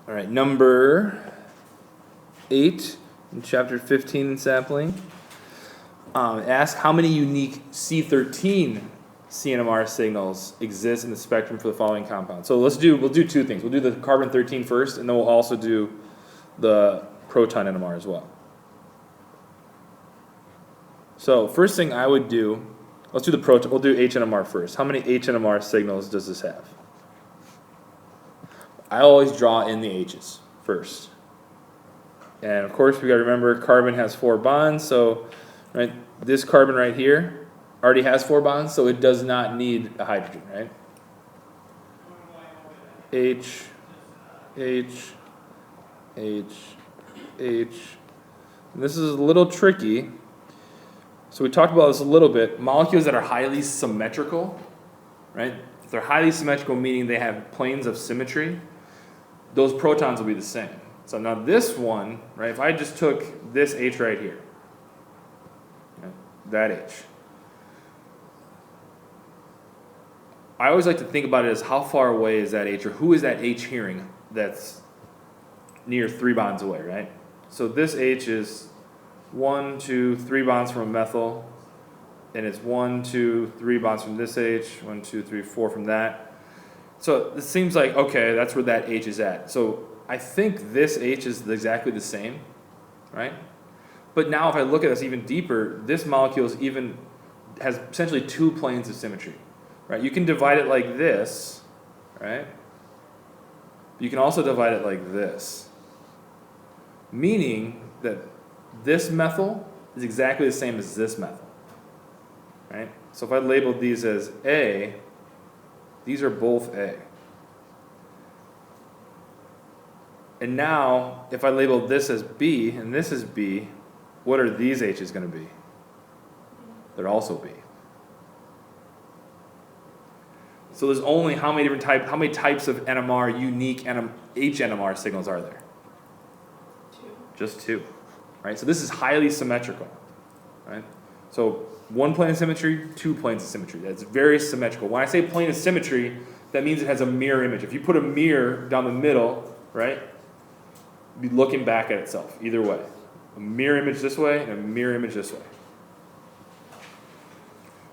All right, number 8 in chapter 15 in sampling. Ask how many unique C13 C-NMR signals exist in the spectrum for the following compound. So we'll do two things. We'll do the carbon 13 first, and then we'll also do the proton NMR as well. So first thing I would do, let's do the proton. We'll do H-NMR first. How many H-NMR signals does this have? I always draw in the H's first. And of course we got to remember carbon has 4 bonds, so right, this carbon right here already has 4 bonds, so it does not need a hydrogen, right? H, H, H, H. And this is a little tricky. So we talked about this a little bit. Molecules that are highly symmetrical, right? If they're highly symmetrical, meaning they have planes of symmetry, those protons will be the same. So now this one, right, if I just took this H right here, right, that H, I always like to think about it as how far away is that H, or who is that H hearing that's near 3 bonds away, right? So this H is 1, 2, 3 bonds from a methyl, and it's 1, 2, 3 bonds from this H, 1, 2, 3, 4 from that. So it seems like, okay, that's where that H is at. So I think this H is exactly the same, right? But now if I look at this even deeper, this molecule has essentially 2 planes of symmetry, right? You can divide it like this, right? You can also divide it like this, meaning that this methyl is exactly the same as this methyl, right? So if I labeled these as A, these are both A. And now, if I label this as B and this is B, what are these H's going to be? They're also B. So there's only how many types of NMR, unique H-NMR signals are there? 2. Just 2, right? So this is highly symmetrical, right? So 1 plane of symmetry, 2 planes of symmetry. That's very symmetrical. When I say plane of symmetry, that means it has a mirror image. If you put a mirror down the middle, right, it'd be looking back at itself, either way. A mirror image this way and a mirror image this way.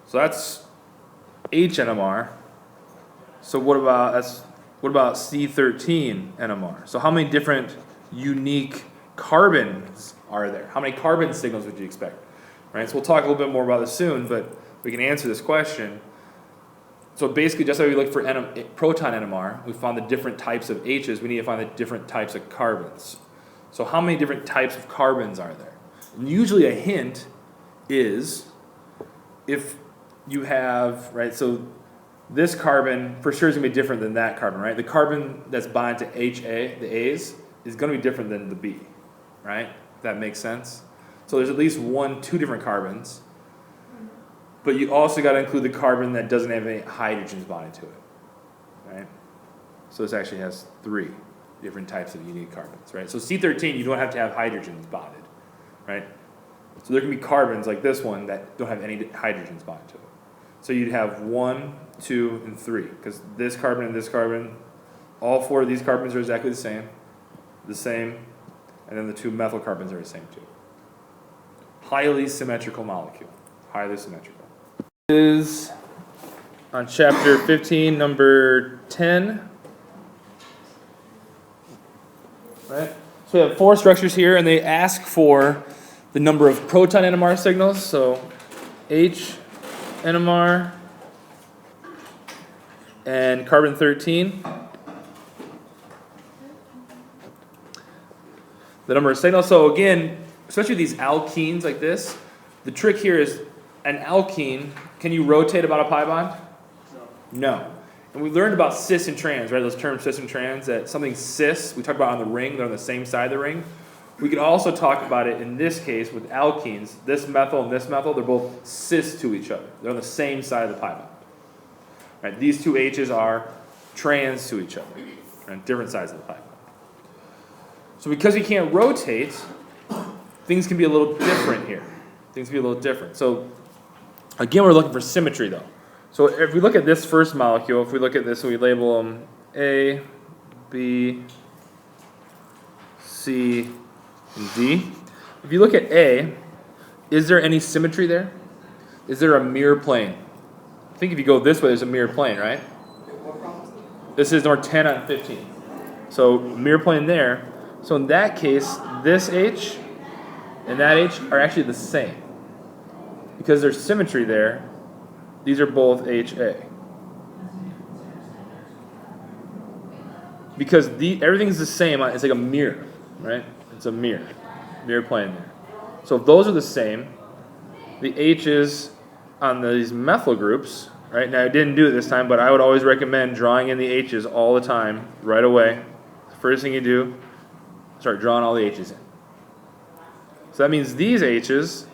So that's H-NMR. So what about C13 NMR? So how many different unique carbons are there? How many carbon signals would you expect? Right? So we'll talk a little bit more about this soon, but we can answer this question. So basically, just like we looked for proton NMR, we found the different types of H's. We need to find the different types of carbons. So how many different types of carbons are there? And usually a hint is if you have, right, so this carbon for sure is going to be different than that carbon, right? The carbon that's bound to HA, the A's, is going to be different than the B, right? If that makes sense. So there's at least 2 different carbons, but you also got to include the carbon that doesn't have any hydrogens bonded to it, right? So this actually has 3 different types of unique carbons, right? So C13, you don't have to have hydrogens bonded, right? So there can be carbons like this one that don't have any hydrogens bonded to it. So you'd have 1, 2, and 3, because this carbon and this carbon, all 4 of these carbons are exactly the same, and then the 2 methyl carbons are the same too. Highly symmetrical molecule. Highly symmetrical. This is on chapter 15, number 10. Right? So we have 4 structures here, and they ask for the number of proton NMR signals. So H-NMR and carbon 13. The number of signals. So again, especially these alkenes like this, the trick here is an alkene, can you rotate about a pi bond? No. And we learned about cis and trans, right? Those terms cis and trans, that something cis, we talked about on the ring, they're on the same side of the ring. We could also talk about it in this case with alkenes. This methyl and this methyl, they're both cis to each other. They're on the same side of the pi bond. Right? These 2 H's are trans to each other, right? Different sides of the pi bond. So because we can't rotate, things can be a little different here. Things can be a little different. So again, we're looking for symmetry though. So if we look at this first molecule, if we look at this and we label them A, B, C, and D. If you look at A, is there any symmetry there? Is there a mirror plane? I think if you go this way, there's a mirror plane, right? This is number 10 on 15. So mirror plane there. So in that case, this H and that H are actually the same. Because there's symmetry there, these are both HA. Because everything's the same, it's like a mirror, right? It's a mirror plane there. So if those are the same, the H's on these methyl groups, right? Now I didn't do it this time, but I would always recommend drawing in the H's all the time, right away. The first thing you do, start drawing all the H's in. So that means these H's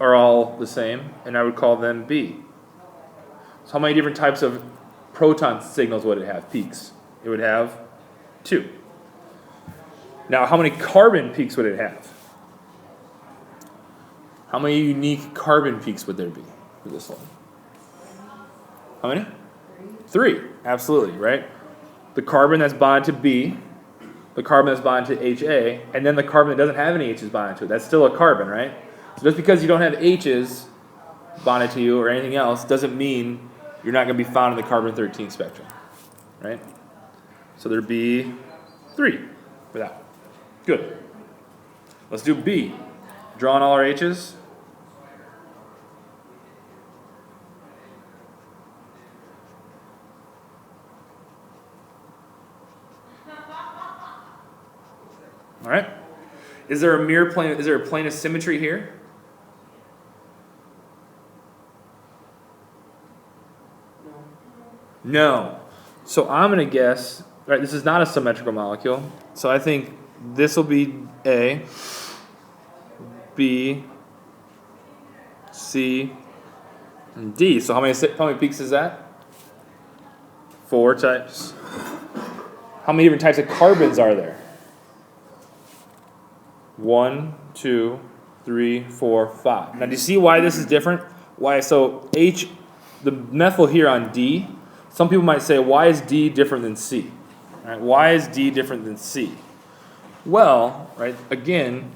are all the same, and I would call them B. So how many different types of proton signals would it have, peaks? It would have 2. Now, how many carbon peaks would it have? How many unique carbon peaks would there be for this one? How many? 3, absolutely, right? The carbon that's bonded to B, the carbon that's bonded to HA, and then the carbon that doesn't have any H's bonded to it. That's still a carbon, right? So just because you don't have H's bonded to you or anything else doesn't mean you're not going to be found in the carbon-13 spectrum, right? So there'd be 3 for that. Good. Let's do B. Drawing all our H's. All right. Is there a mirror plane? Is there a plane of symmetry here? No. So I'm going to guess, right, this is not a symmetrical molecule. So I think this will be A, B, C, and D. So how many peaks is that? 4 types. How many different types of carbons are there? 1, 2, 3, 4, 5. Now do you see why this is different? Why? So the methyl here on D, some people might say, why is D different than C? Right? Why is D different than C? Well, right, again,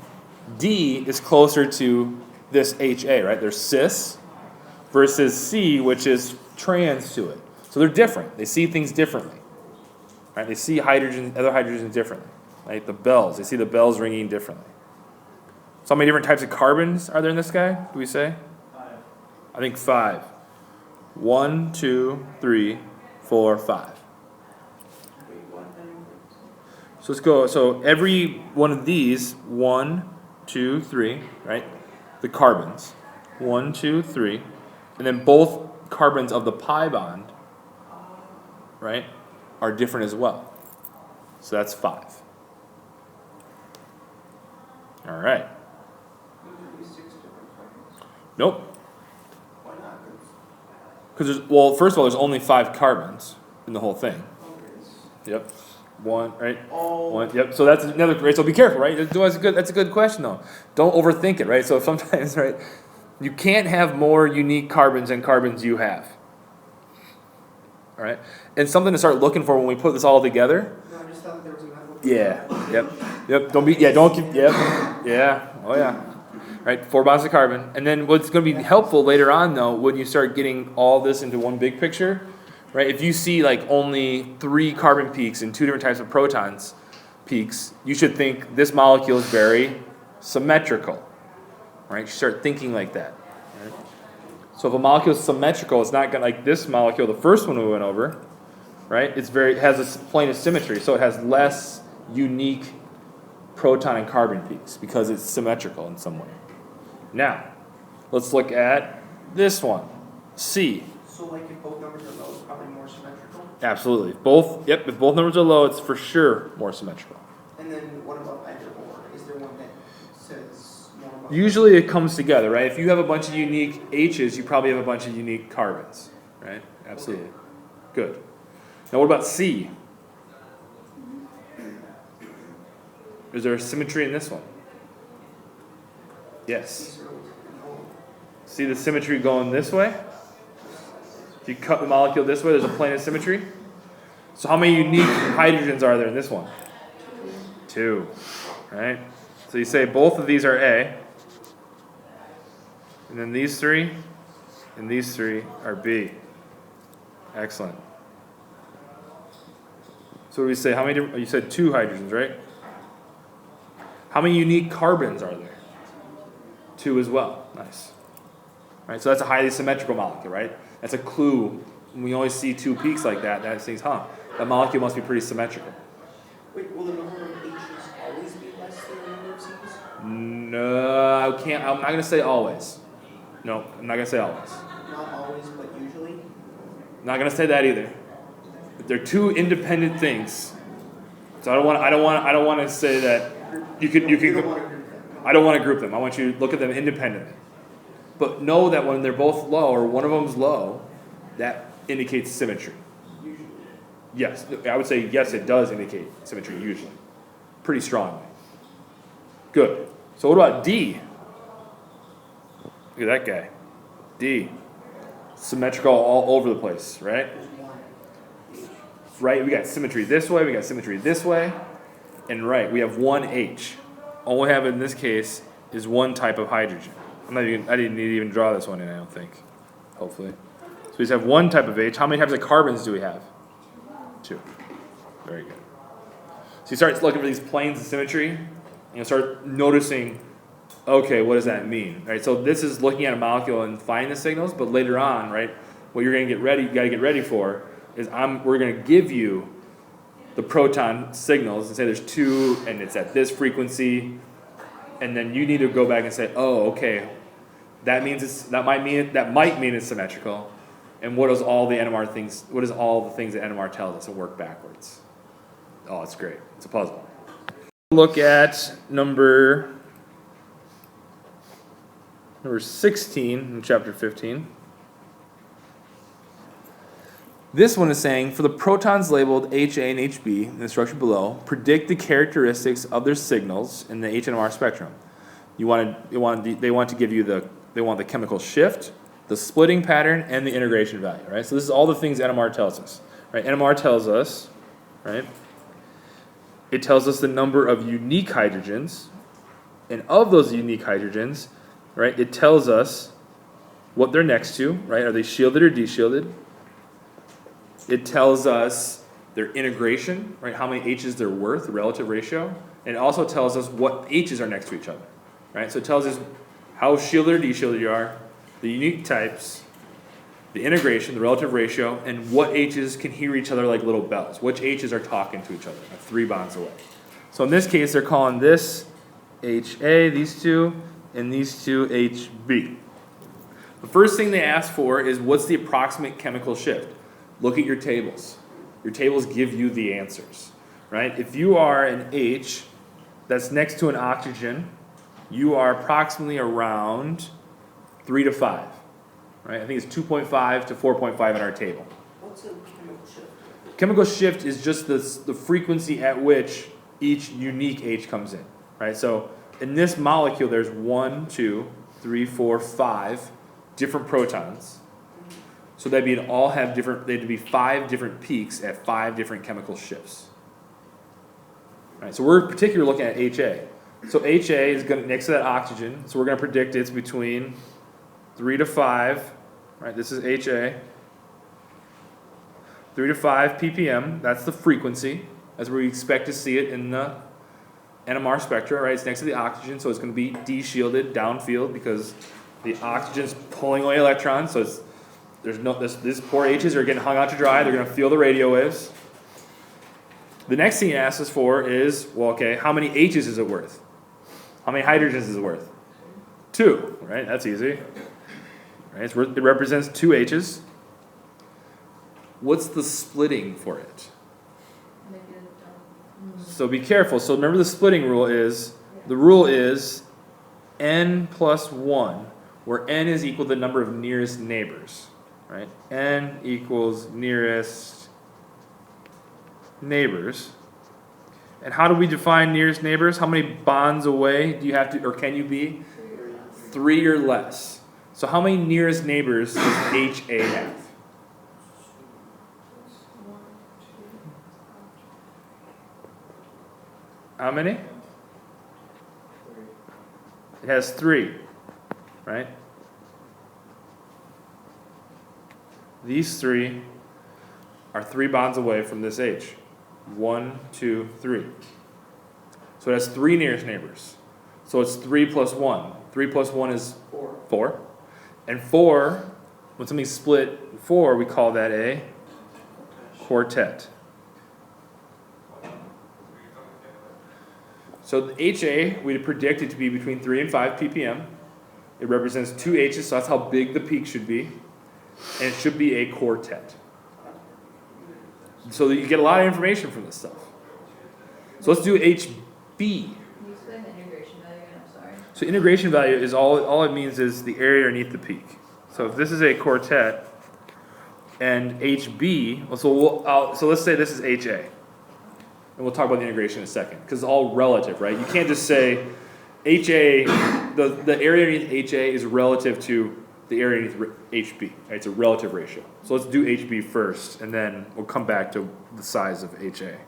D is closer to this HA, right? There's cis versus C, which is trans to it. So they're different. They see things differently. Right? They see other hydrogens differently. Right? The bells, they see the bells ringing differently. So how many different types of carbons are there in this guy, do we say? 5. I think 5. 1, 2, 3, 4, 5. So let's go. So every one of these, 1, 2, 3, right? The carbons. 1, 2, 3. And then both carbons of the pi bond, right, are different as well. So that's 5. All right. Nope. Why not? Because well, first of all, there's only 5 carbons in the whole thing. Yep. 1, right? Oh. 1. Yep. So that's another. Right. So be careful, right? That's a good question, though. Don't overthink it, right? So sometimes, right, you can't have more unique carbons than carbons you have. All right. And something to start looking for when we put this all together. No, I just thought there was a metal. Yeah. Yep. Yep. Don't be. Yeah. Don't keep. Yep. Yeah. Oh yeah. Right. 4 bonds of carbon. And then what's going to be helpful later on, though, when you start getting all this into one big picture, right? If you see like only 3 carbon peaks and 2 different types of protons peaks, you should think this molecule is very symmetrical. Right? You start thinking like that. Right? So if a molecule is symmetrical, it's not going to, like this molecule, the first one we went over, right? It has a plane of symmetry, so it has less unique proton and carbon peaks because it's symmetrical in some way. Now, let's look at this one, C. So like if both numbers are low, it's probably more symmetrical? Absolutely. If both numbers are low, it's for sure more symmetrical. And then what about either or? Is there one that says more about? Usually it comes together, right? If you have a bunch of unique H's, you probably have a bunch of unique carbons, right? Absolutely. Okay. Good. Now what about C? Is there a symmetry in this one? Yes. See the symmetry going this way? If you cut the molecule this way, there's a plane of symmetry. So how many unique hydrogens are there in this one? 2, right? So you say both of these are A, and then these 3 and these 3 are B. Excellent. So we say how many different, you said 2 hydrogens, right? How many unique carbons are there? 2 as well. Nice. Right, so that's a highly symmetrical molecule, right? That's a clue. When we always see 2 peaks like that, that thing's, that molecule must be pretty symmetrical. Wait, will the number of H's always be less than the number of C's? No, I can't. I'm not going to say always. No, I'm not going to say always. Not always, but usually? I'm not going to say that either. But they're 2 independent things. So I don't want to say that you can. You don't want to group them. I don't want to group them. I want you to look at them independently. But know that when they're both low, or one of them's low, that indicates symmetry. Usually. Yes, I would say yes, it does indicate symmetry usually. Pretty strongly. Good. So what about D? Look at that guy. D. Symmetrical all over the place, right? There's one H. Right, we got symmetry this way, we got symmetry this way, and right, we have one H. All we have in this case is one type of hydrogen. I didn't need to even draw this one in, I don't think. Hopefully. So we just have one type of H. How many types of carbons do we have? 2. Very good. So you start looking for these planes of symmetry, and you start noticing, okay, what does that mean? Right? So this is looking at a molecule and finding the signals, but later on, right, what you're going to get ready, you got to get ready for is we're going to give you the proton signals and say there's 2 and it's at this frequency, and then you need to go back and say, oh, okay, that might mean it's symmetrical. And what is all the NMR things? What is all the things that NMR tells us and work backwards? Oh, it's great. It's a puzzle. Look at number 16 in chapter 15. This one is saying, for the protons labeled HA and HB in the structure below, predict the characteristics of their signals in the H-NMR spectrum. They want to give you the chemical shift, the splitting pattern, and the integration value, right? So this is all the things NMR tells us, right? NMR tells us, right? It tells us the number of unique hydrogens, and of those unique hydrogens, right, it tells us what they're next to, right? Are they shielded or deshielded? It tells us their integration, right? How many H's they're worth, the relative ratio, and it also tells us what H's are next to each other, right? So it tells us how shielded or deshielded you are, the unique types, the integration, the relative ratio, and what H's can hear each other like little bells. Which H's are talking to each other, like 3 bonds away. So in this case, they're calling this HA, these 2, and these 2 HB. The first thing they ask for is what's the approximate chemical shift? Look at your tables. Your tables give you the answers, right? If you are an H that's next to an oxygen, you are approximately around 3 to 5, right? I think it's 2.5 to 4.5 in our table. What's a chemical shift? Chemical shift is just the frequency at which each unique H comes in, right? So in this molecule, there's 1, 2, 3, 4, 5 different protons. So they'd be 5 different peaks at 5 different chemical shifts. Right, so we're particularly looking at HA. So HA is going to next to that oxygen. So we're going to predict it's between 3 to 5. Right, this is HA. 3 to 5 ppm. That's the frequency. That's where we expect to see it in the NMR spectra. Right, it's next to the oxygen, so it's going to be deshielded downfield because the oxygen's pulling away electrons. So these poor H's are getting hung out to dry. They're going to feel the radio waves. The next thing it asks us for is, well, okay, how many H's is it worth? How many hydrogens is it worth? 2, right? That's easy. Right? It represents 2 H's. What's the splitting for it? So be careful. So remember the splitting rule is, the rule is n plus 1, where n is equal to the number of nearest neighbors. Right? N equals nearest neighbors. And how do we define nearest neighbors? How many bonds away do you have to, or can you be? 3 or less. So how many nearest neighbors does HA have? how many? It has 3, right? These 3 are 3 bonds away from this H. 1, 2, 3. So it has 3 nearest neighbors. So it's 3 plus 1. 3 plus 1 is 4. And 4, when something's split 4, we call that a quartet. So the HA, we predict it to be between 3 and 5 ppm. It represents 2 H's, so that's how big the peak should be. And it should be a quartet. So that you get a lot of information from this stuff. So let's do HB. Can you explain the integration value again? I'm sorry. So integration value is all it means is the area underneath the peak. So if this is a quartet and HB, so let's say this is HA. And we'll talk about the integration in a second, because it's all relative, right? You can't just say HA, the area underneath HA is relative to the area underneath HB. Right? It's a relative ratio. So let's do HB first, and then we'll come back to the size of HA.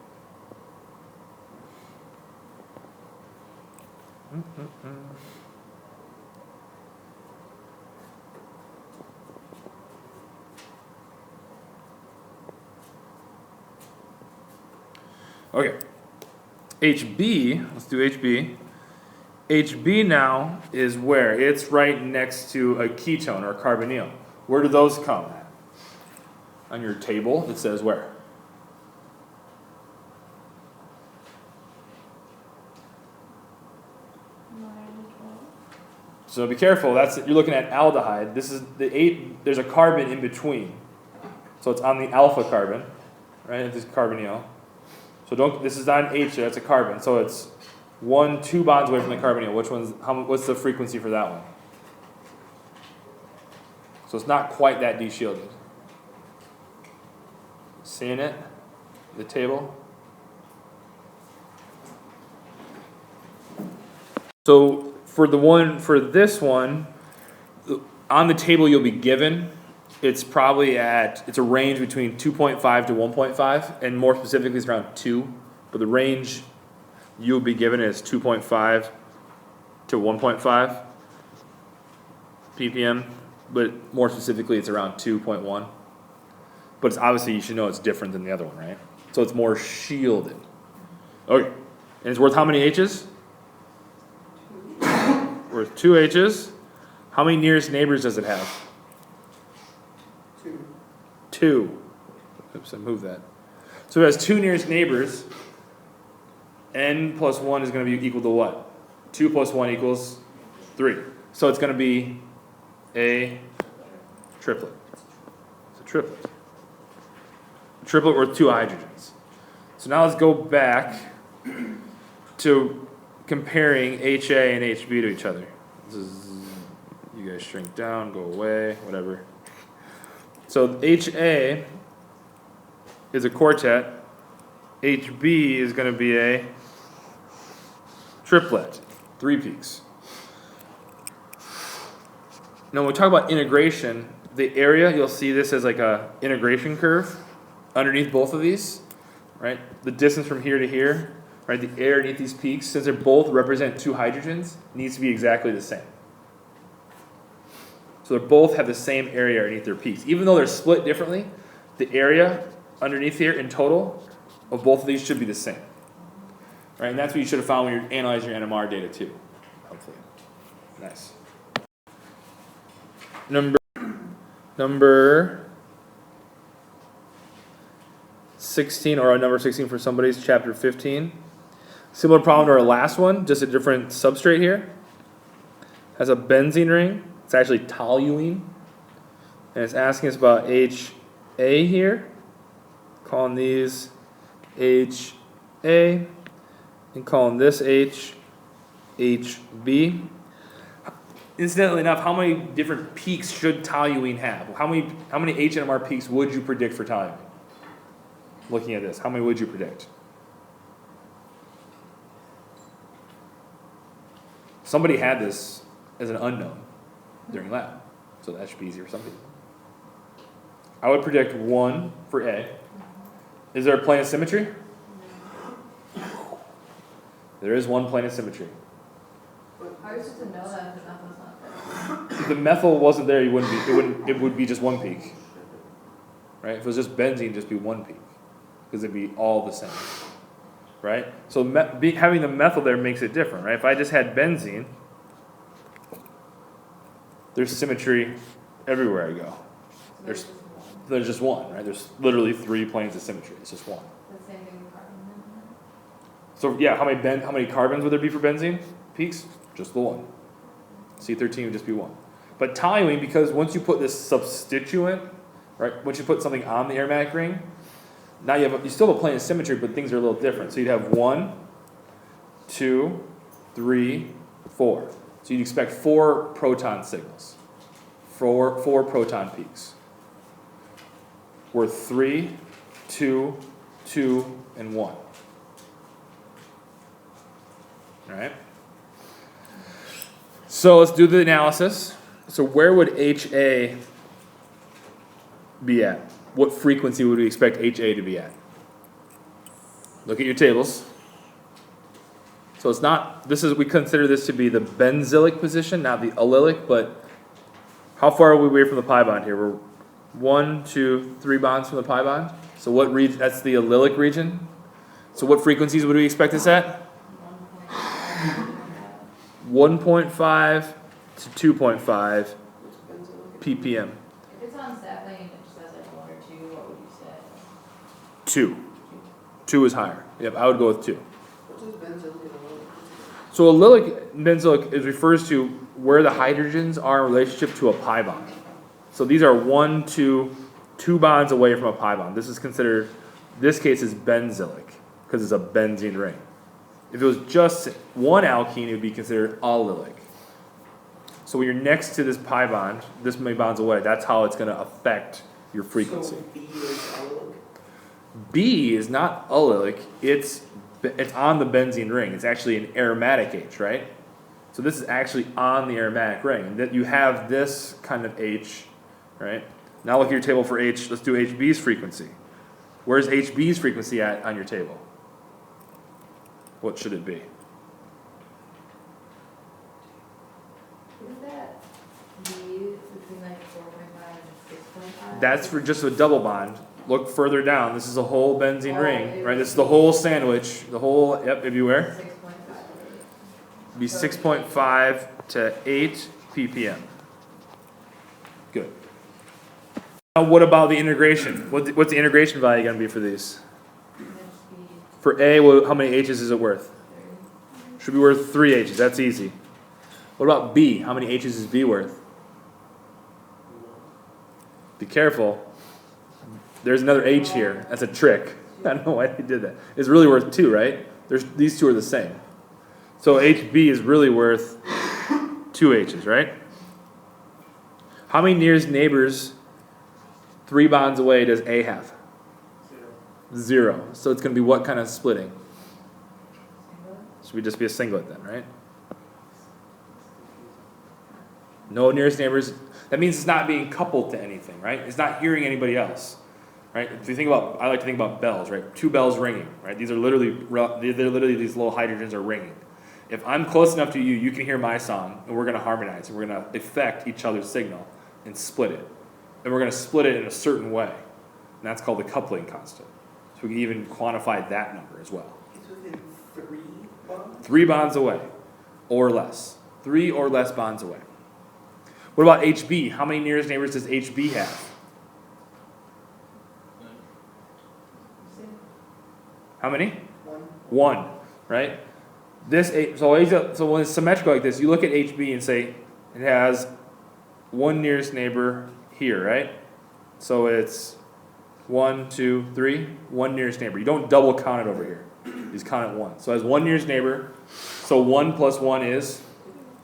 Okay. HB, let's do HB. HB now is where? It's right next to a ketone or a carbonyl. Where do those come at? On your table, it says where? So be careful. You're looking at aldehyde. This is there's a carbon in between. So it's on the alpha carbon, right? This is carbonyl. So this is not an H there, it's a carbon. So it's 2 bonds away from the carbonyl. What's the frequency for that one? So it's not quite that de-shielded. Seeing it? The table? So for this one, on the table you'll be given, it's a range between 2.5 to 1.5, and more specifically it's around 2, but the range you'll be given is 2.5 to 1.5 ppm, but more specifically it's around 2.1. But it's obviously, you should know it's different than the other one, right? So it's more shielded. Okay, and it's worth how many H's? Worth 2 H's. How many nearest neighbors does it have? 2. Oops, I moved that. So it has 2 nearest neighbors. N plus 1 is going to be equal to what? 2 plus 1 equals 3. So it's going to be a triplet. It's a triplet. A triplet worth 2 hydrogens. So now let's go back to comparing HA and HB to each other. You guys shrink down, go away, whatever. So HA is a quartet. HB is going to be a triplet, 3 peaks. Now when we talk about integration, the area, you'll see this as like a integration curve underneath both of these, right? The distance from here to here, right? The area underneath these peaks, since they both represent 2 hydrogens, needs to be exactly the same. So they both have the same area underneath their peaks. Even though they're split differently, the area underneath here in total of both of these should be the same. Right? And that's what you should have found when you're analyzing your NMR data too. Hopefully. Nice. Number 16, or number 16 for somebody's chapter 15. Similar problem to our last one, just a different substrate here. Has a benzene ring. It's actually toluene. And it's asking us about HA here. Calling these HA. And calling this HB. Incidentally enough, how many different peaks should toluene have? How many H-NMR peaks would you predict for toluene? Looking at this, how many would you predict? Somebody had this as an unknown during lab, so that should be easier for some people. I would predict 1 for A. Is there a plane of symmetry? There is one plane of symmetry. How are you supposed to know that if the methal's not there? If the methyl wasn't there, it would be just one peak. Right? If it was just benzene, it'd just be one peak. Because it'd be all the same. Right? So having the methyl there makes it different, right? If I just had benzene, there's symmetry everywhere I go. So There's just one, right? There's literally 3 planes of symmetry. It's just one. the same thing with carbon then? So yeah, how many carbons would there be for benzene? Peaks? Just the one. C13 would just be one. But toluene, because once you put this substituent, right? Once you put something on the aromatic ring, now you still have a plane of symmetry, but things are a little different. So you'd have 1, 2, 3, 4. So you'd expect 4 proton signals. 4 proton peaks. Worth 3, 2, 2, and 1. Alright? So let's do the analysis. So where would HA be at? What frequency would we expect HA to be at? Look at your tables. So it's not, we consider this to be the benzylic position, not the allylic, but how far are we away from the pi bond here? We're 1, 2, 3 bonds from the pi bond. So what region, that's the allylic region. So what frequencies would we expect this at? 1.5 to 2.5 ppm. If it's on sapling and it just has like 1 or 2, what would you say? 2. 2 is higher. Yep, I would go with 2. What does benzylic and allylic? So allylic benzylic refers to where the hydrogens are in relationship to a pi bond. So these are 1, 2 bonds away from a pi bond. This is considered, this case is benzylic because it's a benzene ring. If it was just one alkene, it would be considered allylic. So when you're next to this pi bond, this many bonds away, that's how it's going to affect your frequency. So B is allylic? B is not allylic, it's on the benzene ring. It's actually an aromatic H, right? So this is actually on the aromatic ring. And that you have this kind of H, right? Now look at your table for H. Let's do HB's frequency. Where's HB's frequency at on your table? What should it be? Isn't that B between like 4.5 and 6.5? That's for just a double bond. Look further down. This is a whole benzene Oh, ring, right? This is the whole sandwich. The whole, yep, it'd be where? 6.5. It'd be 6.5 to 8 ppm. Good. Now what about the integration? What's the integration value going to be for these? For A, how many H's is it worth? Should be worth 3 H's. That's easy. What about B? How many H's is B worth? Be careful. There's another H here. That's a trick. I don't know why they did that. It's really worth 2, right? These two are the same. So HB is really worth 2 H's, right? How many nearest neighbors 3 bonds away does A have? 0. So it's going to be what kind of splitting? Should we just be a singlet then, right? No nearest neighbors. That means it's not being coupled to anything, right? It's not hearing anybody else, right? If you think about, I like to think about bells, right? 2 bells ringing, right? These are literally these little hydrogens are ringing. If I'm close enough to you, you can hear my song, and we're going to harmonize, and we're going to affect each other's signal and split it. And we're going to split it in a certain way. And that's called the coupling constant. So we can even quantify that number as well. It's within 3 bonds? 3 bonds away, or less. 3 or less bonds away. What about HB? How many nearest neighbors does HB have? How many? 1. 1, right? So when it's symmetrical like this, you look at HB and say it has 1 nearest neighbor here, right? So it's 1, 2, 3, 1 nearest neighbor. You don't double count it over here. You just count it 1. So it has 1 nearest neighbor. So 1 plus 1 is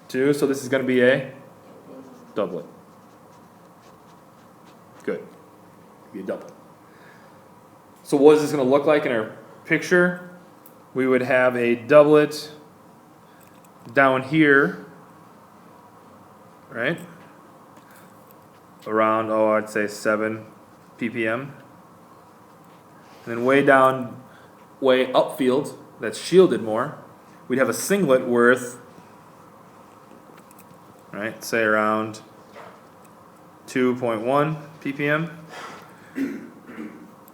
2. So this is going to be a doublet. Good. Be a doublet. So what is this going to look like in our picture? We would have a doublet down here, right? Around, I'd say 7 ppm. And then way upfield, that's shielded more, we'd have a singlet worth, right, say around 2.1 ppm.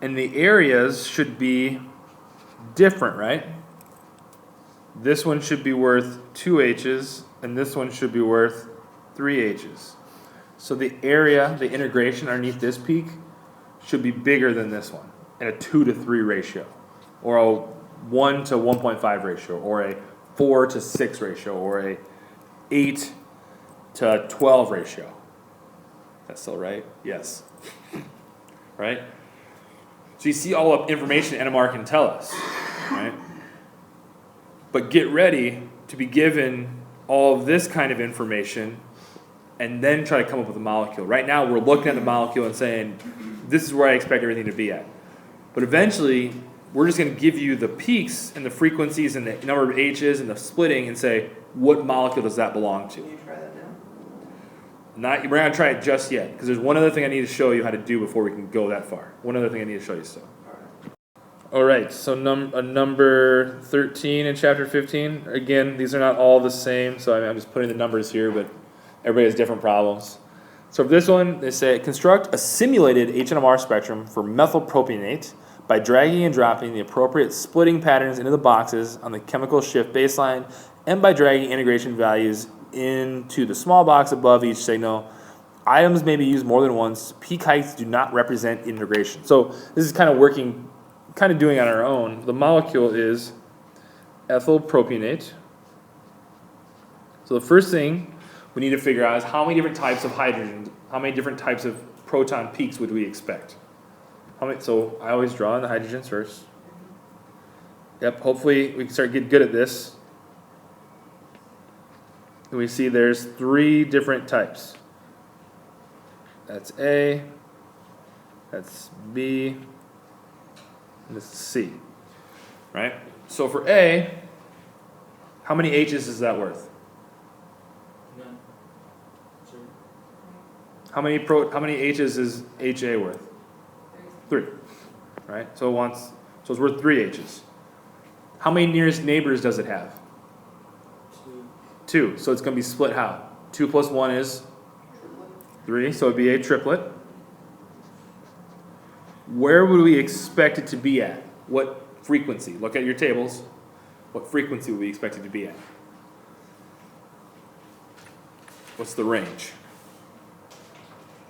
And the areas should be different, right? This one should be worth 2 H's, and this one should be worth 3 H's. So the area, the integration underneath this peak, should be bigger than this one, in a 2 to 3 ratio, or a 1 to 1.5 ratio, or a 4 to 6 ratio, or a 8 to 12 ratio. That's still right? Yes. Right? So you see all the information NMR can tell us, right? But get ready to be given all of this kind of information and then try to come up with a molecule. Right now we're looking at the molecule and saying, this is where I expect everything to be at. But eventually, we're just going to give you the peaks and the frequencies and the number of H's and the splitting and say, what molecule does that belong to? Can you try that now? We're not going to try it just yet, because there's one other thing I need to show you how to do before we can go that far. One other thing I need to show you still. All right, so number 13 in chapter 15. Again, these are not all the same, so I'm just putting the numbers here, but everybody has different problems. So for this one, they say, construct a simulated H-NMR spectrum for methylpropionate by dragging and dropping the appropriate splitting patterns into the boxes on the chemical shift baseline and by dragging integration values into the small box above each signal. Items may be used more than once. Peak heights do not represent integration. So this is kind of doing on our own. The molecule is ethyl propionate. So the first thing we need to figure out is how many different types of hydrogen, how many different types of proton peaks would we expect? So I always draw in the hydrogens first. Yep, hopefully we can start getting good at this. And we see there's 3 different types. That's A, that's B, and this is C. Right? So for A, how many H's is that worth? None. Zero. How many H's is HA worth? 3. Right? So it's worth 3 H's. How many nearest neighbors does it have? 2. So it's going to be split how? 2 plus 1 is 3, so it'd be a triplet. Where would we expect it to be at? What frequency? Look at your tables. What frequency would we expect it to be at? What's the range?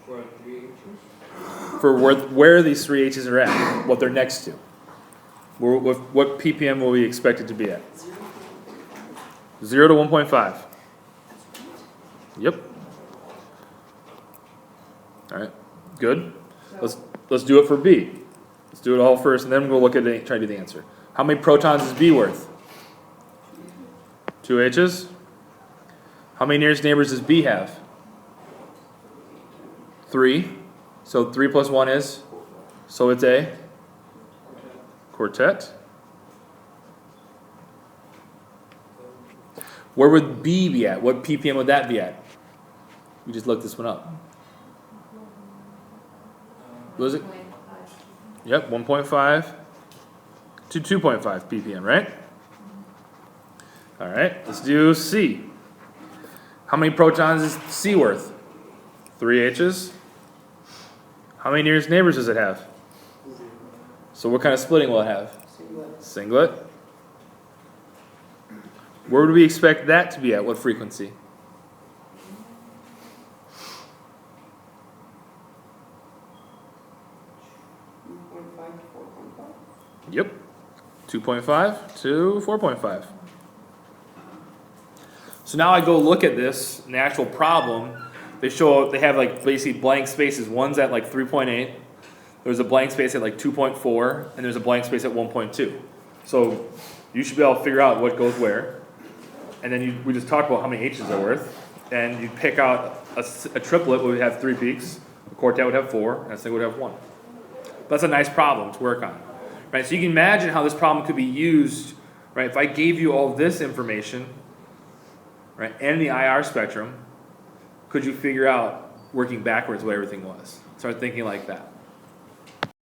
For 3 H's. For where these 3 H's are at, what they're next to. What ppm will we expect it to be at? 0 to 1.5. Yep. All right. Good. Let's do it for B. Let's do it all first, and then we'll look at try to do the answer. How many protons is B worth? 2 H's. How many nearest neighbors does B have? 3. So 3 plus 1 is? So it's a quartet. Where would B be at? What ppm would that be at? We just looked this one up. What was it? Yep, 1.5 to 2.5 ppm, right? All right, let's do C. How many protons is C worth? 3 H's. How many nearest neighbors does it have? So what kind of splitting will it have? Singlet. Where would we expect that to be at? What frequency? Yep. 2.5 to 4.5. So now I go look at this, an actual problem. They have like basically blank spaces. One's at like 3.8. There's a blank space at like 2.4, and there's a blank space at 1.2. So you should be able to figure out what goes where. And then we just talk about how many H's are worth. And you pick out a triplet would have 3 peaks, a quartet would have 4, and a single would have 1. That's a nice problem to work on. Right? So you can imagine how this problem could be used, right? If I gave you all this information, right, and the IR spectrum, could you figure out working backwards what everything was? Start thinking like that.